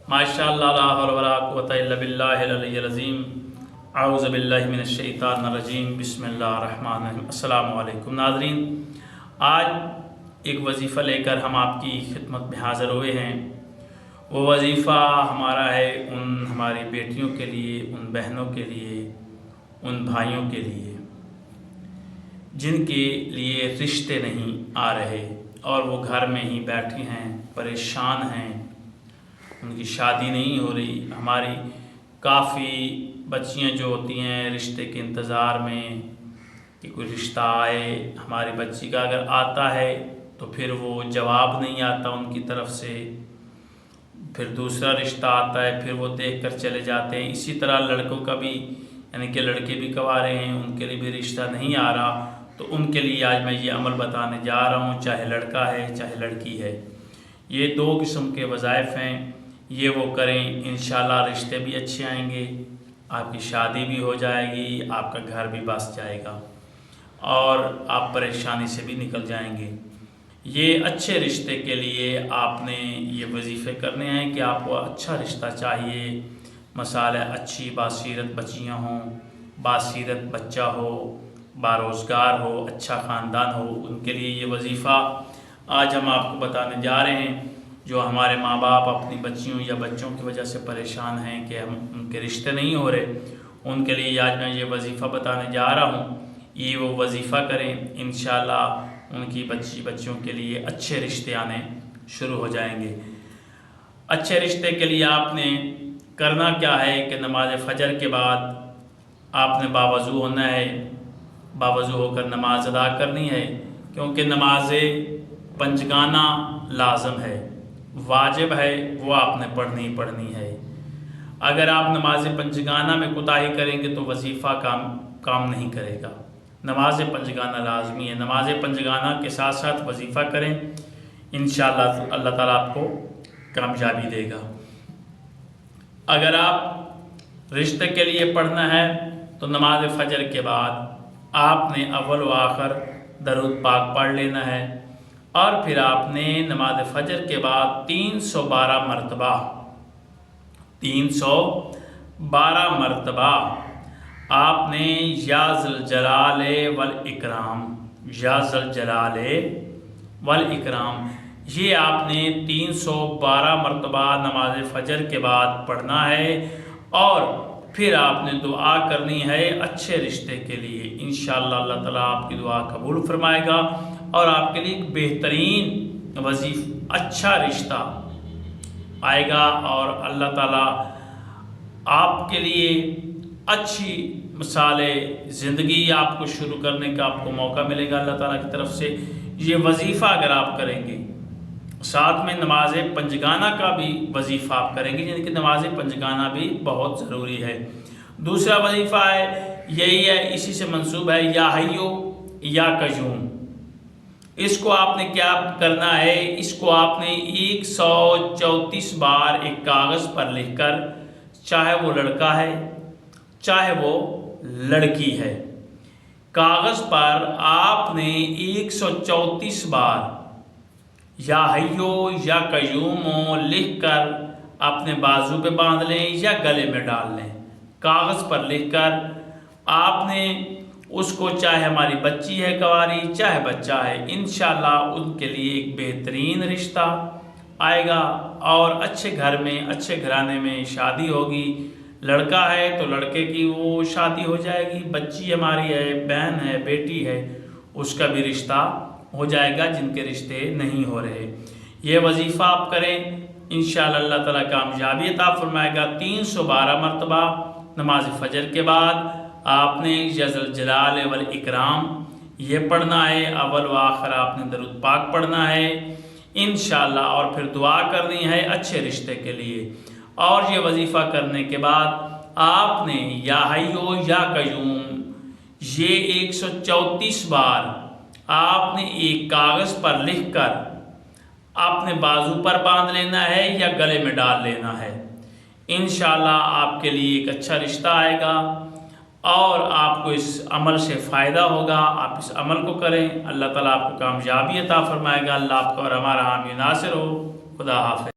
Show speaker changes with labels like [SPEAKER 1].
[SPEAKER 1] माशाअल्लाह ला हौला वला कुव्वता इल्ला बिल्लाहिल अलिय्यिल अज़ीम। अऊज़ु बिल्लाहि मिनश शैतानिर रजीम। बिस्मिल्लाहिर रहमानिर रहीम। अस्सलामु अलैकुम नाज़रीन, आज एक वजीफ़ा लेकर हम आपकी खिदमत में हाज़िर हुए हैं। वो वजीफ़ा हमारा है उन हमारी बेटियों के लिए, उन बहनों के लिए, उन भाइयों के लिए जिनके लिए रिश्ते नहीं आ रहे और वो घर में ही बैठी हैं, परेशान हैं, उनकी शादी नहीं हो रही। हमारी काफ़ी बच्चियां जो होती हैं रिश्ते के इंतज़ार में कि कोई रिश्ता आए। हमारी बच्ची का अगर आता है तो फिर वो जवाब नहीं आता उनकी तरफ से, फिर दूसरा रिश्ता आता है, फिर वो देख कर चले जाते हैं। इसी तरह लड़कों का भी, यानी कि लड़के भी कवारे हैं, उनके लिए भी रिश्ता नहीं आ रहा। तो उनके लिए आज मैं ये अमल बताने जा रहा हूँ, चाहे लड़का है चाहे लड़की है। ये दो किस्म के वज़ाइफ हैं, ये वो करें, इंशाल्लाह रिश्ते भी अच्छे आएंगे, आपकी शादी भी हो जाएगी, आपका घर भी बस जाएगा और आप परेशानी से भी निकल जाएंगे। ये अच्छे रिश्ते के लिए आपने ये वजीफ़े करने हैं कि आपको अच्छा रिश्ता चाहिए। मसाला अच्छी बासीरत बच्चियाँ हों, बासीरत बच्चा हो, बारोज़गार हो, अच्छा ख़ानदान हो, उनके लिए ये वजीफ़ा आज हम आपको बताने जा रहे हैं। जो हमारे माँ बाप अपनी बच्चियों या बच्चों की वजह से परेशान हैं कि हम उनके रिश्ते नहीं हो रहे, उनके लिए आज मैं ये वजीफ़ा बताने जा रहा हूँ। ये वो वजीफ़ा करें, इंशाल्लाह उनकी बच्चियों के लिए अच्छे रिश्ते आने शुरू हो जाएंगे। अच्छे रिश्ते के लिए आपने करना क्या है कि नमाज फ़जर के बाद आपने बावज़ू होना है, बावज़ू होकर नमाज अदा करनी है, क्योंकि नमाज पंजगाना लाज़म है, वाजिब है, वो आपने पढ़नी है। अगर आप नमाज पंजगाना में कोताही करेंगे तो वजीफ़ा काम नहीं करेगा। नमाज पंजगाना लाजमी है, नमाज पंजगाना के साथ साथ वजीफ़ा करें, इंशाअल्लाह अल्लाह ताला आपको कामयाबी देगा। अगर आप रिश्ते के लिए पढ़ना है तो नमाज फ़जर के बाद आपने अव्वल व आखिर दरूद पाक पढ़ लेना है और फिर आपने नमाज फ़जर के बाद 312 मरतबा आपने या ज़ुल जलाले वल इकराम, या ज़ुल जलाले वल इकराम, ये आपने 312 मरतबा नमाज फ़जर के बाद पढ़ना है और फिर आपने दुआ करनी है अच्छे रिश्ते के लिए। इंशाअल्लाह अल्लाह ताला आपकी दुआ कबूल फरमाएगा और आपके लिए एक बेहतरीन अच्छा रिश्ता आएगा और अल्लाह ताला आपके लिए अच्छी मिसाले ज़िंदगी आपको शुरू करने का आपको मौका मिलेगा अल्लाह ताला की तरफ से। ये वजीफ़ा अगर आप करेंगे, साथ में नमाज पंजगाना का भी वजीफ़ा आप करेंगे, यानी कि नमाज पंजगाना भी बहुत ज़रूरी है। दूसरा वजीफ़ा है, यही है, इसी से मंसूब है, या हय्यो या कयूम। इसको आपने क्या करना है, इसको आपने 134 बार एक कागज़ पर लिखकर, चाहे वो लड़का है चाहे वो लड़की है, कागज़ पर आपने 134 बार या हय्यो या कयूमो लिख कर अपने बाजू पे बांध लें या गले में डाल लें। कागज़ पर लिखकर आपने उसको, चाहे हमारी बच्ची है कवारी चाहे बच्चा है, इंशाअल्लाह उनके लिए एक बेहतरीन रिश्ता आएगा और अच्छे घर में, अच्छे घराने में शादी होगी। लड़का है तो लड़के की वो शादी हो जाएगी, बच्ची हमारी है, बहन है, बेटी है, उसका भी रिश्ता हो जाएगा जिनके रिश्ते नहीं हो रहे। ये वजीफ़ा आप करें, इंशाअल्लाह अल्लाह ताला कामयाबी अता फरमाएगा। 312 मरतबा नमाज फ़जर के बाद आपने या ज़ुल जलाल वल इकराम ये पढ़ना है, अव्वल व आखिर आपने दरूद पाक पढ़ना है इंशाअल्लाह और फिर दुआ करनी है अच्छे रिश्ते के लिए। और ये वजीफ़ा करने के बाद आपने या हय्यो या कयूम ये 134 बार आपने एक कागज़ पर लिखकर आपने बाजू पर बांध लेना है या गले में डाल लेना है। इंशाअल्लाह आपके लिए एक अच्छा रिश्ता आएगा और आपको इस अमल से फ़ायदा होगा। आप इस अमल को करें, अल्लाह ताला आपको कामयाबी अता फरमाएगा। अल्लाह आपका और हमारा हामी नासिर हो। खुदा हाफ़िज़।